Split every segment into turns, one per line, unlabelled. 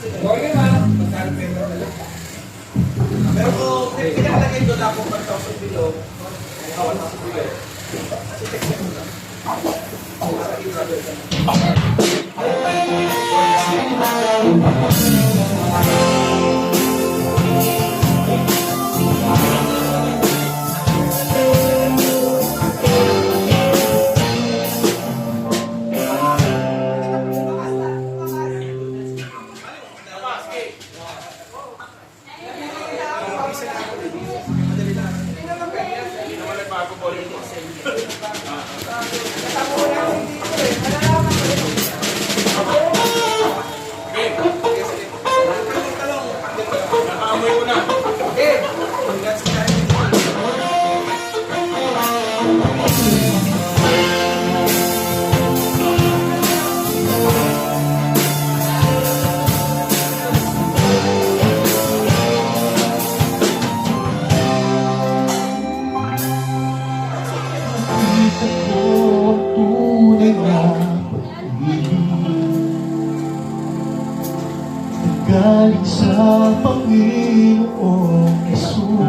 Okay, ma'am. Pero kung pinakalagay doon ako 1,000 below, hawal na sa below. Kasi text mo lang. Sa Israel.
Galing sa Panginoong Jesus,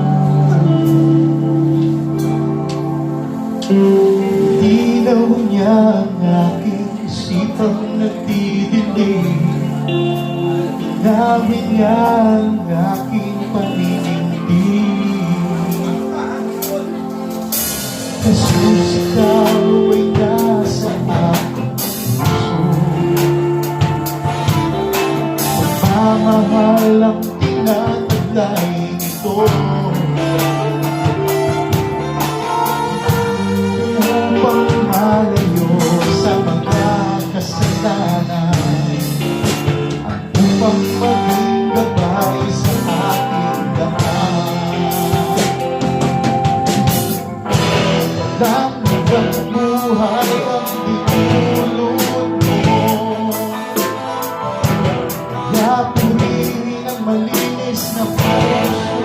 dinaw niya ang aking isipang nagdidilig, inamin niya ang aking paninindig. Jesus, ikaw ay nasa aking puso, mahal ang tinataglay nito, upang malayo sa mga kasalanan, upang maging gabay sa ating lahat. Walang ibang buhay ang tinulog mo, purihin ang malinis na puso.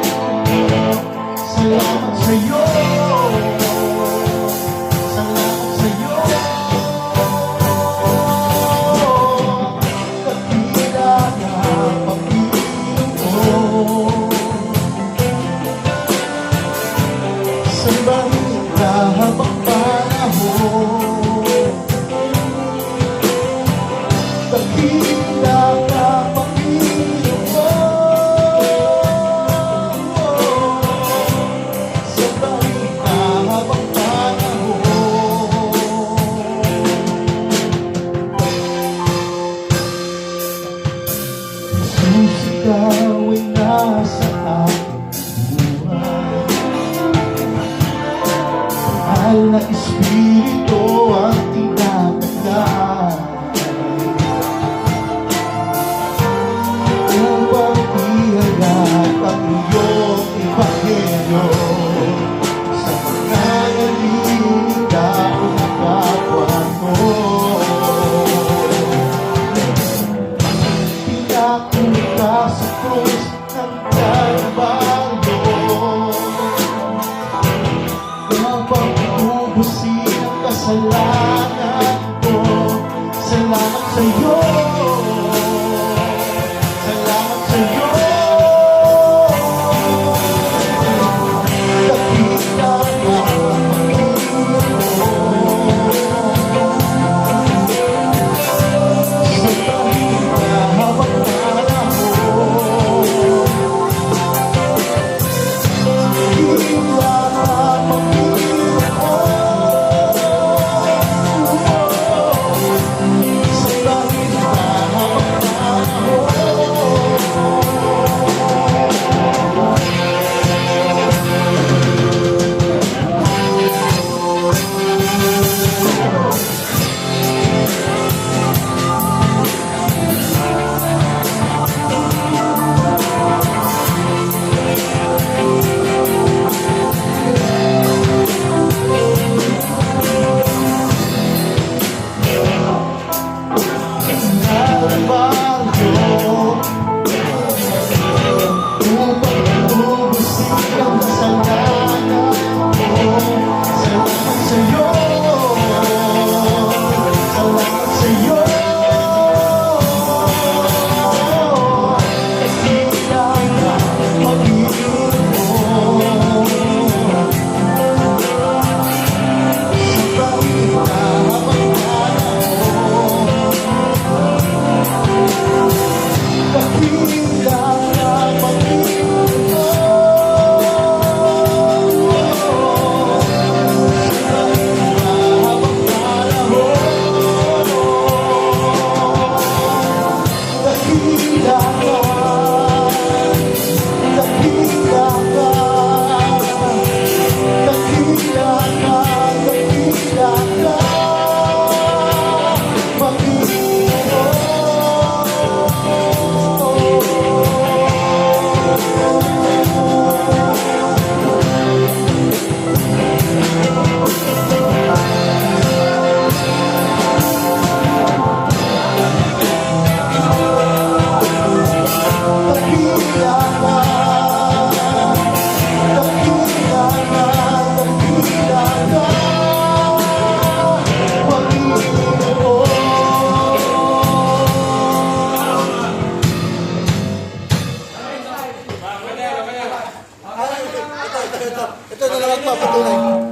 Salamat sa'yo, salamat sa'yo. Kapila na Panginoon, sambahin ka habang panahon. Kapila ka ikaw ay nasa aking buhay. Mahal na Espiritu ang tinataglay, upang ihagat ang iyong ebanghelyo sa mga naliligaw na kapwa mo. Pinakunta sa krus ng Kalbaryo, habang ubusin ang kasalanan ko. Salamat sa'yo, salamat sa'yo. Kapita na Panginoon,
ito. Ito na lang magpapatunay.